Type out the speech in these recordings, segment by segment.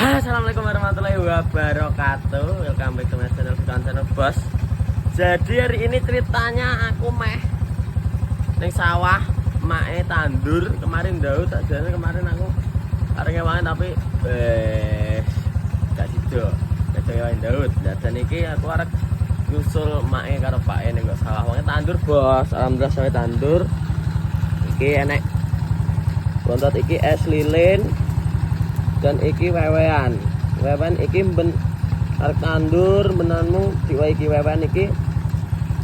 Assalamualaikum warahmatullahi wabarakatuh. Welcome back to my channel Bos. Jadi hari ini ceritanya aku neng sawah mae tandur kemarin Daud tak jalan kemarin aku areng wangi tapi gak sido kecewain Daud. Dan iki aku arek nyusul mae karo Pak ning sawah wangi tandur Bos. Alhamdulillah saya tandur. Iki enek bontot iki es lilin dan iki wewean iki arek tandur benanmu diwai iki wewean iki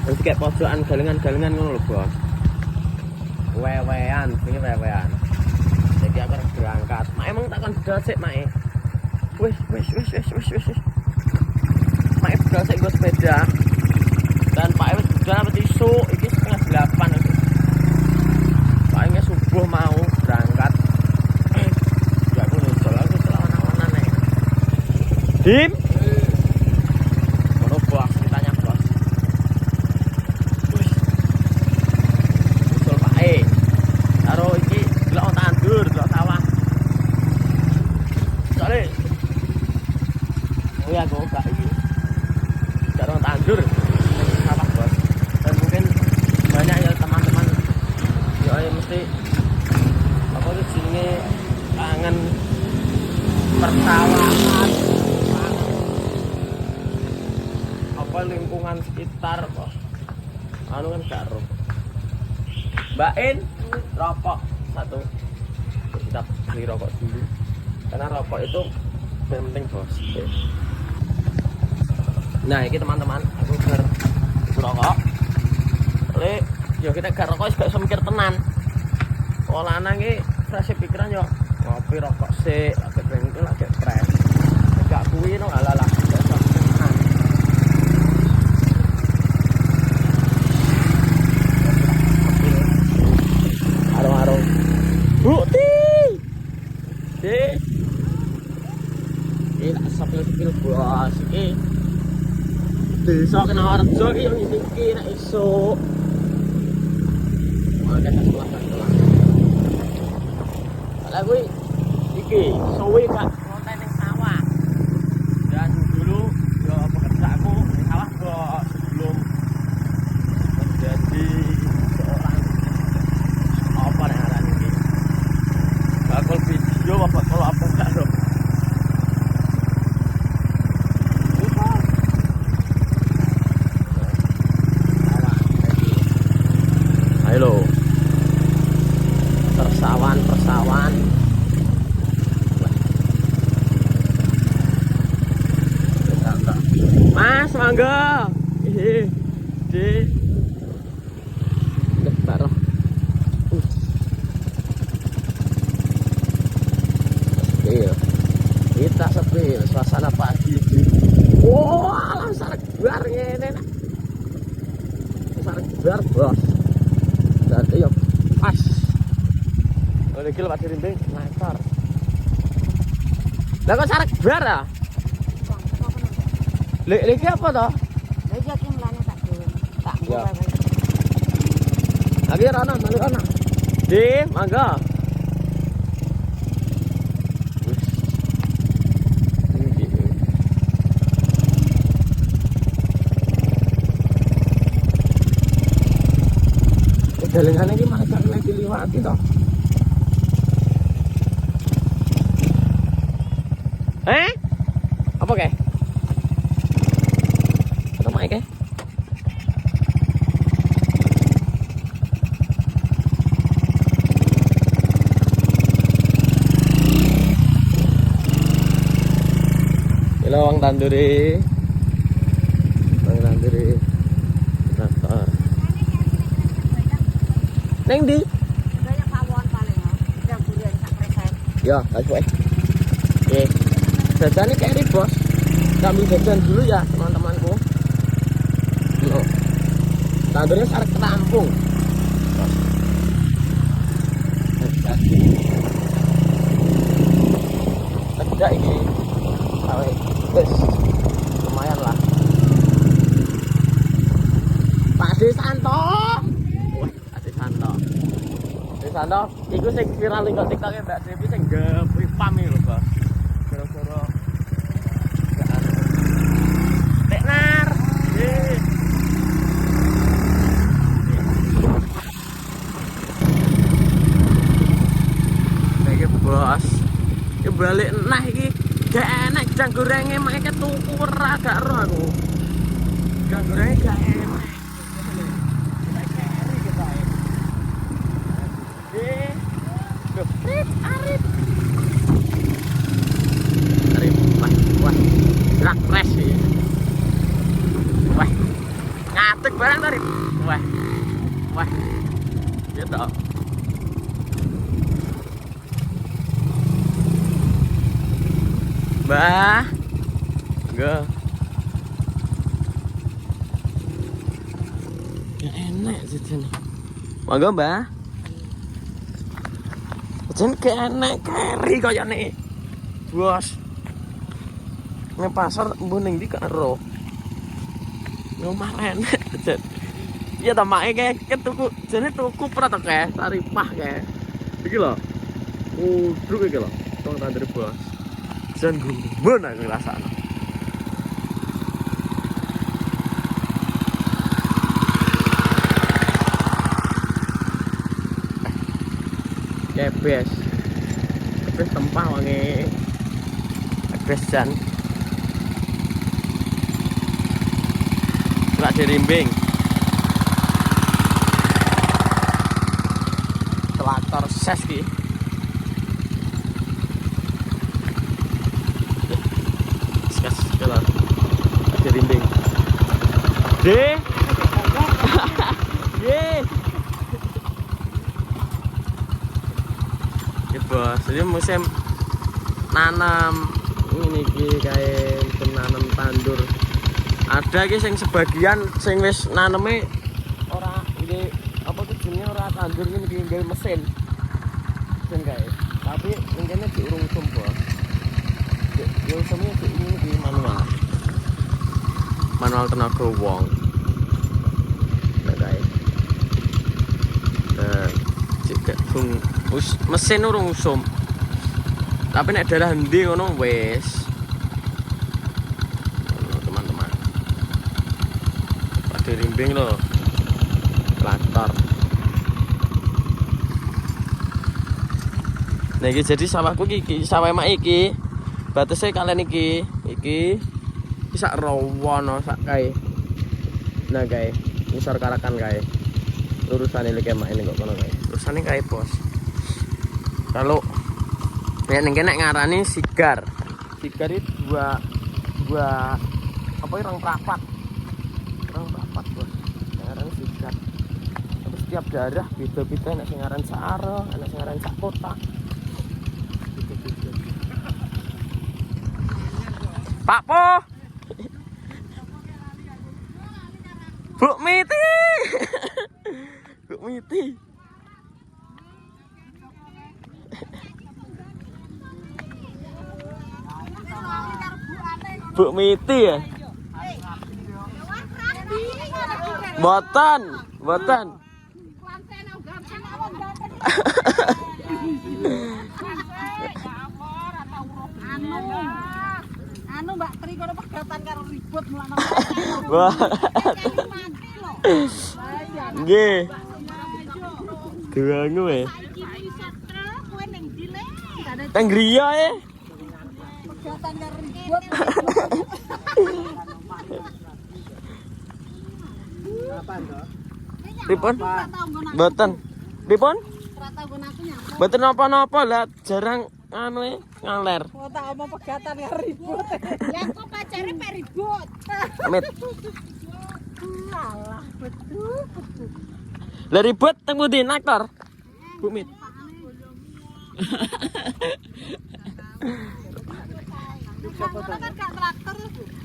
terus kayak pojokan galengan ngono lho Bos. Wewean iki wewean jadi aku harus berangkat mak emang takon bedal sik mak wis mak bedal sik go sepeda dan Pak wis bedal apa isu iki 7:30 paling subuh mau berangkat. Dim, mana Bos? Ditanya Bos. Wih, usul Pak karo iki delok tandur, delok sawah. Soale, oh ya kok gak iki. Karo tandur, sawah Bos. Dan mungkin banyak ya teman-teman. Ya mesti apa itu jenenge kangen persawahan. Lingkungan sekitar kok anu kan karo Mbak In rokok satu kita beli rokok dulu karena rokok itu penting Bos. Nah ini teman-teman aku rokok oleh ya kita gak rokok gak bisa mikir tenan pola nangi fresh pikiran yo ngopi rokok sih agak bengkel agak fresh gak kuwi no ala-ala sapil Bos iki desa kena rejo iki yo iki nek esuk ana sekolah ala kuwi iki suwe gak konten ning sawah dan dulu yo pekerjaanku ning sawah Bos sebelum menjadi seorang apa namanya iki bakal video apa kalau apa enggak dong. Halo, persawan Mas mangga di baru kita sepi suasana pagi wah sarek bar ngene sarek bar Bos. Berarti ya pas. Oleh iki lewat rimbing motor. Lah kok sarek bar ah? Lek iki apa to? Lah iki iki mlane tak dhewe. Tak Ya. buka. Lagi ana, balik ana. Di, mangga. Jalan iki malah gak lagi liwati to. Apa ke? Apa ke? Halo Wang Tanduri. Traktor. Neng di? Banyak pawon paling ya. Bulan sak preset. Ya, ayo oke. Jajannya kayak ini Bos. Kami jajan dulu ya teman-temanku. Loh. Tandurnya sarek kerampung. Tidak ini. Awe, wes lumayan lah. Pak Desanto. Santo, iku sing viral ning TikTok Mbak Devi sing gawe pam iki lho, Bos. Kira-kira Kebalik nah iki gak enak jang gorenge mek tuku ora gak roh aku. Jang gorenge gak enak. Arif, wah, gerak pres ya. Wah, ngatek barang tadi. Wah, gitu. Mbah, enggak. Gak enak sih sini. Monggo mbah. Jen kene keri kaya nih. Bos. Nang pasar mbuning ndi karo. Ngomah enek jen. Iya ta make kae tuku jene tuku pra to kae, taripah kae. Iki lho. Udruk iki lho. Tong tandur bos. Jen gumun aku rasane. Kebes tempah wangi kebes jan nggak dirimbing traktor ses ki ses kelar dirimbing deh ye bos, jadi musim nanam ini kayak nanam tandur. Ada ki sing sebagian sing wis naneme ora iki apa tuh jenenge ora tandur ini nggawe mesin. Mesin kae. Tapi mungkinnya diurung sum bos. Yo sumnya di manual. Manual tenaga wong. Nah kae. Jika mesin urung usum. Tapi nek daerah endi ngono wis. Teman-teman. Pada rimbing loh. Traktor. Nah iki jadi sawahku iki sawah emak iki. Batese kalian iki sak rawono sak kae. Nah kae, ngisor karakan kae. Lurusane lek emak ini kok kono kae. Lurusane kae bos. Kalau ya ning kene ngarani sigar. Sigar itu dua apa orang rapat. Orang rapat bos. Ngarani sigar. Tapi setiap daerah beda-beda, ana sing ngaran Saro, ana sing ngaran sak kota. Pak Po. Bu Miti. Bu Miti. Bu Miti ya? Boten. Anu Mbak Tri kono pegatan karo ribut mulane. Wah. Nggih. Duangu e. Kowe ning ndi Le? Teng griya e. Pegatan karo ribut. Pripun? Mboten. Pripun? Ora tau nggon aku nyampe. Mboten napa-napa lah, jarang anu e ngaler. Oh tak omong pegatan karo ribut. Lah kok pacare pe ribut. Amit. Alah, betul. Lah ribut teng pundi naktor? Bu Mit.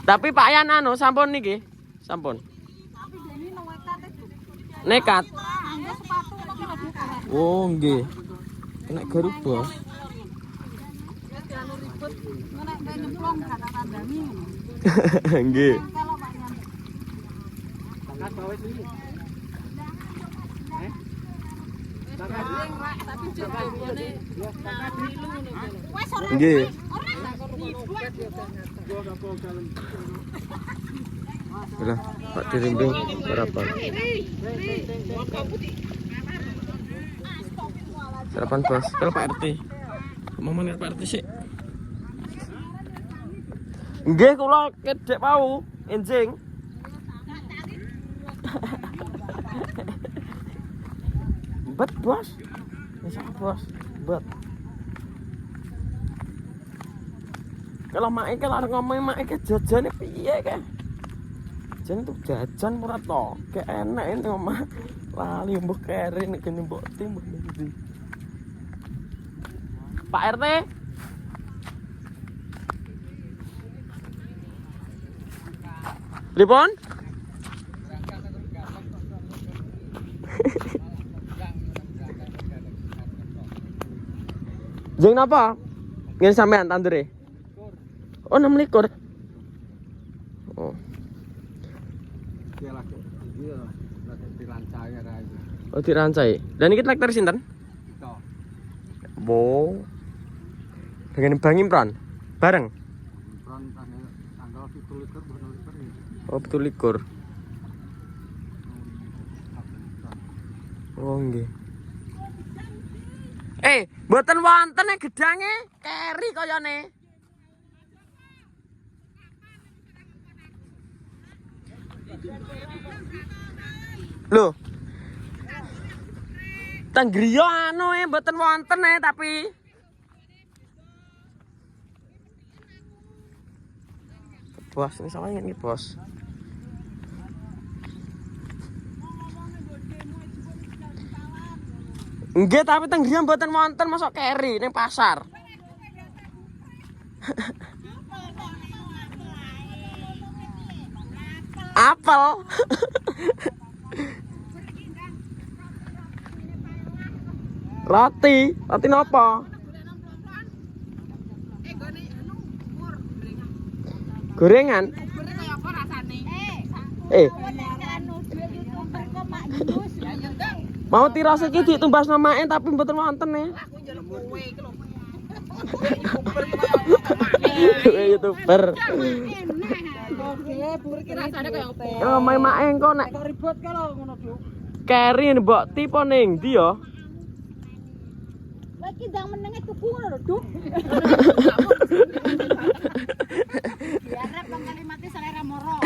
Tapi Pak Yan anu sampun niki. Sampun. Tapi dene nekat itu. Nekat. Anggo sepatu kok dibuka. Oh nggih. Kena garuk bos. Anu ribut nek nyemplung kata tandani. Nggih. Kalau Pak Yan. Angkat bawa sini. Tapi jebone wes ora. Nggih. Lah, Pak dirimbing sarapan. Sarapan bos, kalau Pak RT. Momen Pak RT sik. Nggih kula kedek pau enjing. Bet bos. Wis bos. Bet. Kalau mak iki lare ngomong mak iki jajane piye kae? Jan tuh jajan murah to. Kayak enak ini omah. Lali mbok kere nek kene mbok timbuk ndi. Pak RT. Pripun? Jeng napa? Ngene sampean tandure. Oh 6 likur. Oh. Dia lagi dirancai ra iki. Oh dirancai. Dan iki traktor sinten? Itu. Bo. Dengan Bang Imran. Bareng. Imron tanggal 17 likur ya. Oh 17 likur. Oh nggih. Mboten wonten gedange keri kayane. Lho. Teng griya anu mboten wonten tapi bos ini sama ini bos. Nggih tapi teng griya mboten wonten masuk keri ning pasar. Apel. Roti napa? Gorengan. Mau tiras iki ditumbas namake tapi mboten wonten e. YouTuber. Oh, mae engko nek ribut ka lho ngono, Duk. Keri mbok tipe ning ndi ya? Kowe iki ndang menenge tuku ngono lho, Duk. Biarep bang kalimate selera moro.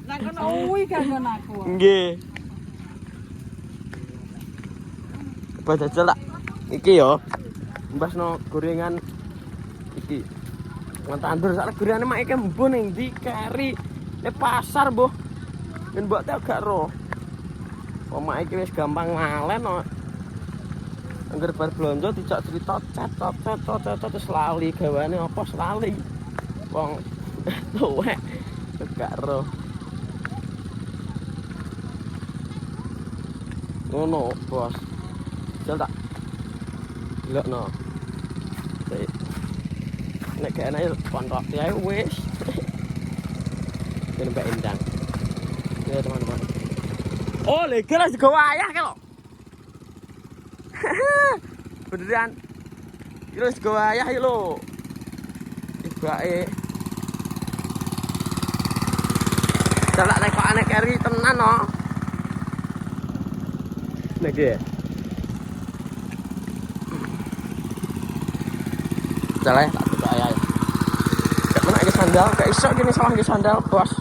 Lah kono uwi kangen aku. Nggih. Coba jajal tak. Iki ya. Mbasno gorengan iki. Ngantandur sak gorengane mak iki mbuh ning ndi keri ning pasar, Mbuh. Ben mbok teh gak ro. Omak iki wis gampang ngalen kok. Angger bar blonjo dijak cerita cet terus lali gawane apa lali. Wong tuwek gak ro. Ngono, Bos. Jal tak. Delokno. Nek gak enak kontak ya wis. Kene Mbak Endang. Ya teman-teman. Oh, legal juga wayah ke lo. Beneran. Iki juga wayah iki lo. Ibake. Dalak nek kok aneh keri tenan no. Nek ya. Dalek tak buka ayah. Gak pernah ke sandal, gak iso gini sawah ke sandal, Bos.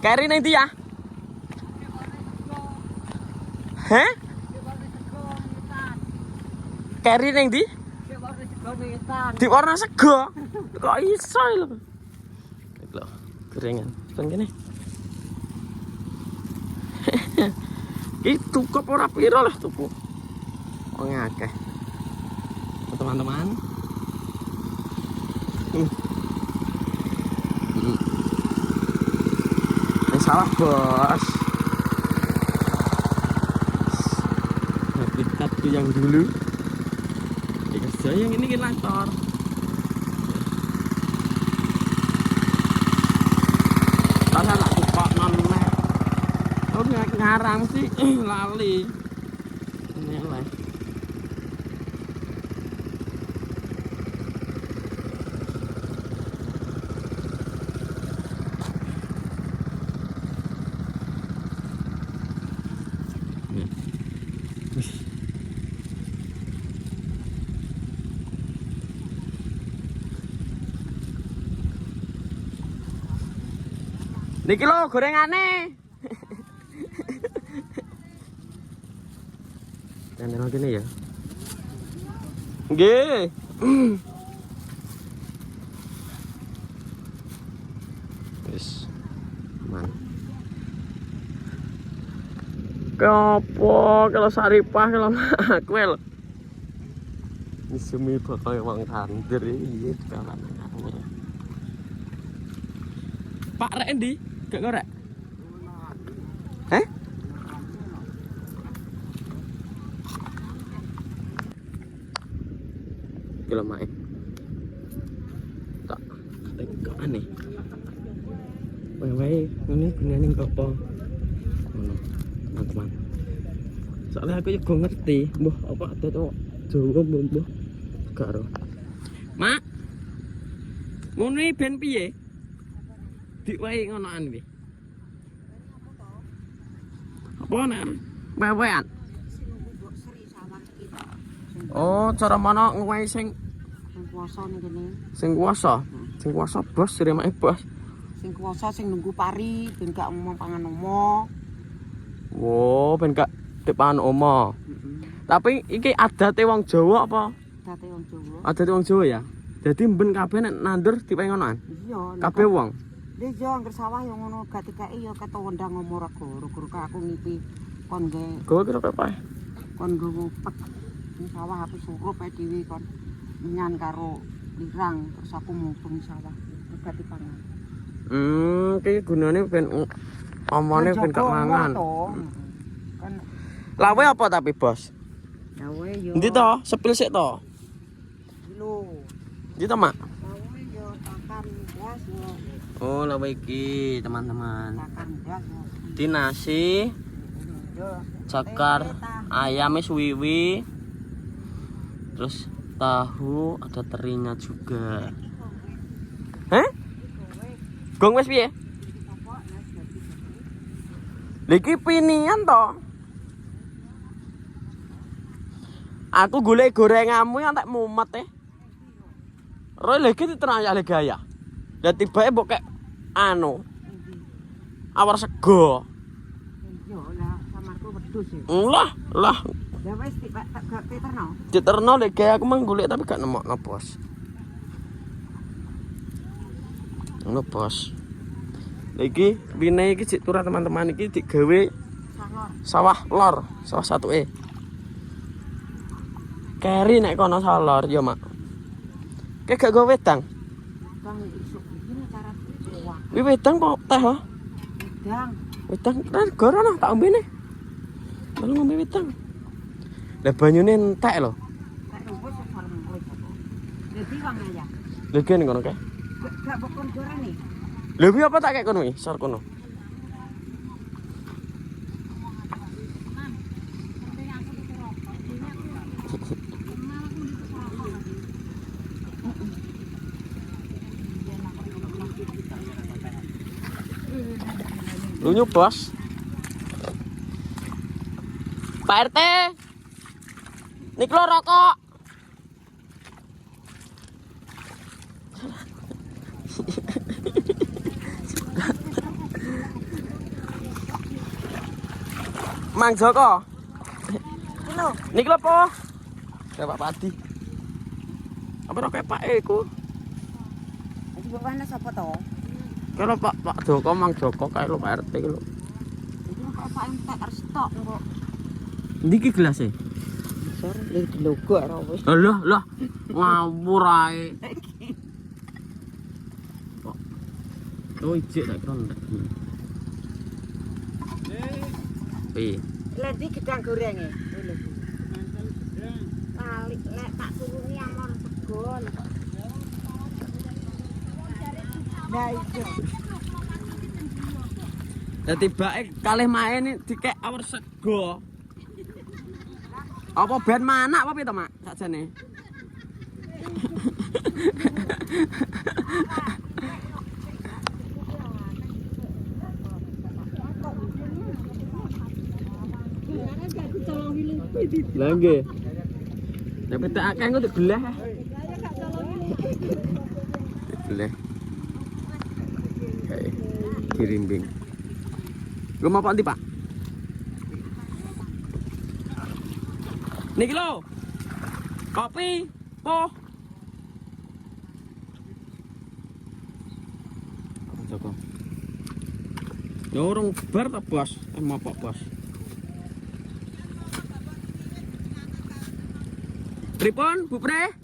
Keri ning ndi ya? Heh? Keri ning ndi? Di warna sego. Kok iso lho. Iki lho, gorengan. Ten kene. Iki tuku ora pira lah tuku. Wong akeh. Teman-teman. Salah, Bos. Habitat yang dulu. Yang ini lantor. Tara tak kok noneh. Oh ngarang sih lali. Ini lah. Niki lho gorengane. Jangan gini ya. Nggih. Wis. Man. Kepo kalau saripah kalau makwel. Isemi bakal wong tandir iki kawan. Pak rek endi? Gak korek? Kilo mae. Tak tengok aneh. Wae ngene gunane apa? Ngono, teman-teman. Soalnya aku juga ngerti, mbah apa ada tuh Jawa mbah gak ro. Mak. Ngono iki ben piye? Dik wae ngonoan iki. Apa nek? Wewean. Oh, cara mana ngwehi sing kuwasa ning kene. Sing kuwasa. Sing kuwasa bos, siremake bos. Sing kuwasa sing nunggu pari ben gak ngomong pangan omo. Wo, ben gak dipangan omo. Tapi iki adate wong Jawa apa? Adate wong Jawa. Adate wong Jawa ya. Jadi mben kabeh nek nandur dipae ngonoan. Iya. Kabeh wong. Lha yo angger sawah yo ngono gak dikeki yo kata wendang omo rego. Rego aku ngipi kon nge. Gowo kira kae. Kon nggo ngupek. Ini sawah aku surup ae dhewe kon menyan karo lirang terus aku mubeng sawah. Gak dipangan. Iki gunane ben omone ben gak mangan. Kan Lawe apa tapi, Bos? lawe yo. Endi to? Sepil sik to. Lho. Endi to, Mak? Lawe yo takan beras yo. Oh, lawe iki, teman-teman. Takan beras yo. Di nasi, Yo. cakar ayam suwiwi. Terus tahu, ada terinya juga. Gong wis piye? Liki pinian to. Aku golek gorengamu yang tak mumet Roy lagi diteraya le gaya. Lah tibae mbok kek anu. Awar sego. Yo lah samarku wedhus ya. Lah. Ya wis tak gak terno. Diterno le gaya aku mang golek tapi gak nemokno, Bos. Ngono, Bos. Iki wine iki cek turah teman-teman iki digawe sawah lor, sawah 1E. Keri nek kono sawah lor ya, Mak. Kayak gak gawe wedang. Bang isuk iki cara wah. Wi wedang kok teh lho. Wedang. Wedang kan gorono tak ombene. Lalu ngombe wedang. Lah banyune entek lho. Tak rumput sareng kowe. Dadi wong ya. Lha kene kono kae. Gak bokon gorene. Lha kuwi apa tak kek kono iki? Sor kono. Lunyu, Bos. Pak RT. Nik lo rokok. Mang Joko. Lho, Nik lo po? Pak Padi. Apa rokok Pak iku? iki bapakne sapa to? Kalau Pak Joko, Mang Joko kae lo Pak RT iki lho. Iki kok Pak entek arep stok kok. Ndi ki gelas e? Sor lho dilogo ora wis. Lah, ngawur ae. Oh, ijek tak kira ndek. Piye? Lah iki gedang gorenge. Lho. Kali lek tak turuni amor segon. Nah iki. Dadi bae kalih main dikek awar sego. Apa ben manak apa piye to, Mak? Sakjane. Lah nggih. Nek petak akeh engko digeleh. Digeleh. Oke. dirimbing. Gue mau apa nanti, Pak? Niki lho. Kopi, po. Joko. Nyorong bar ta, Bos? Mau apa, Bos? Pripun, Bu Pre?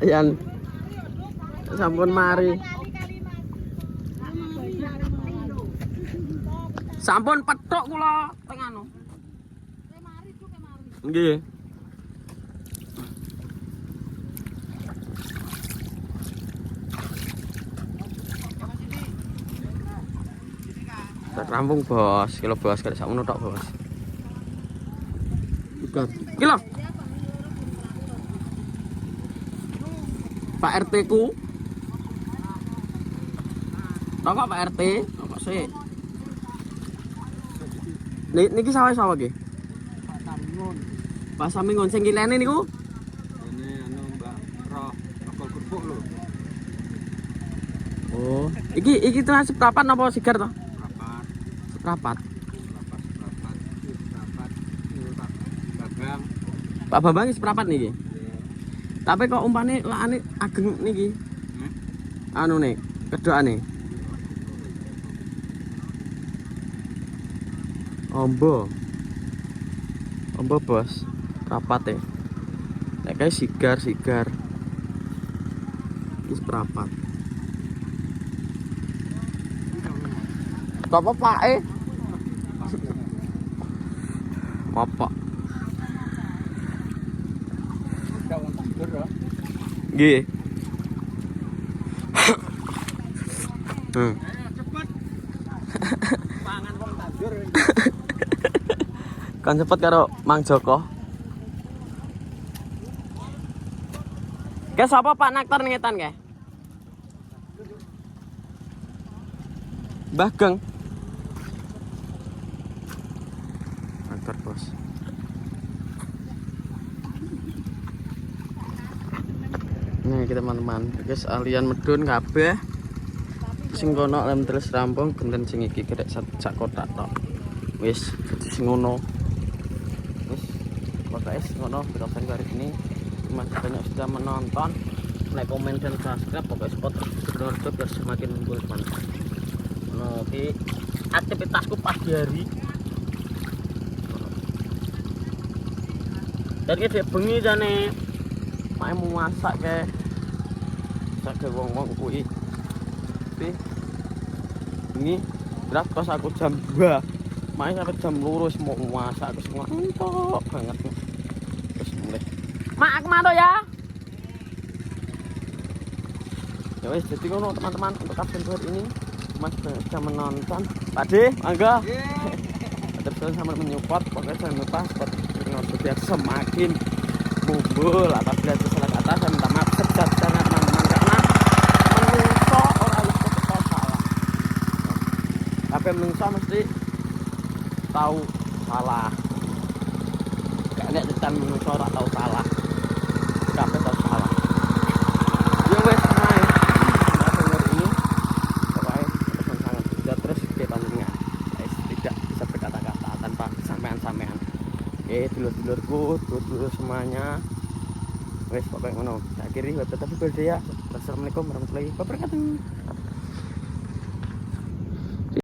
Yan. Sampun mari. Sampun petuk kula teng anu. Nggih. Rampung, Bos. Kilo Bos, kada sakmono tok, Bos. Bukan. Kilo. Pak RT ku. Rokok Pak RT, rokok sik. Niki sawah-sawah nggih. Pak Samingun. Pak Samingun sing kilene niku. Ini anu Mbak Roh, bakal kerupuk lho. Oh, iki tenan seprapat napa sigar to? Rapat, Seprapat. rapat. Ini Pak Gagang. Pak Bambang iki seprapat niki. Tapi kok umpane lakane ageng niki. Anu nih, kedokane. Ombo. Ombo, Bos. Rapat ya. Nek kae sigar. Iki seprapat. Apa Pak Apa? Kawan tidur ya. Nggih. Cepet. Pangan wong tandur. Kan cepet karo Mang Joko. Ke sapa Pak Naktar ngetan ke? Mbah Geng. Naktar, Bos. Nih kita teman-teman, guys alian medun kabeh. Sing kono lem terus rampung genten sing iki gedek sak kotak tok. Wis sing ngono. Wis guys ngono video hari ini. Terima kasih banyak sudah menonton. Like, komen dan subscribe pokoknya support Sidoarjo biar semakin unggul teman-teman. Oke, aktivitasku pagi hari. Jadi dia bengi jane main mau masak ke sak wong-wong kuwi. Ini berat pas aku jam 2 main sampai jam 2 mau masak aku ngantuk banget terus mulai mak kemana ya wes jadi ngono teman-teman untuk kapten ini Mas sudah menonton Pak D mangga terus sama menyupport pokoknya jangan lupa support biar semakin mumbul apabila itu salah kata saya minta maaf sebesar-besarnya teman-teman karena menungso orang itu salah tapi menungso mesti tahu salah gak ada cerita menungso orang tahu salah tapi tahu salah ya wes main dengar ini pokoknya teman sangat sudah terus kita mendengar tidak bisa berkata-kata tanpa sampean-sampean. Oke dulur-dulurku dulur semuanya wes pokoknya ngono akhiri tapi berdaya. Assalamualaikum warahmatullahi wabarakatuh.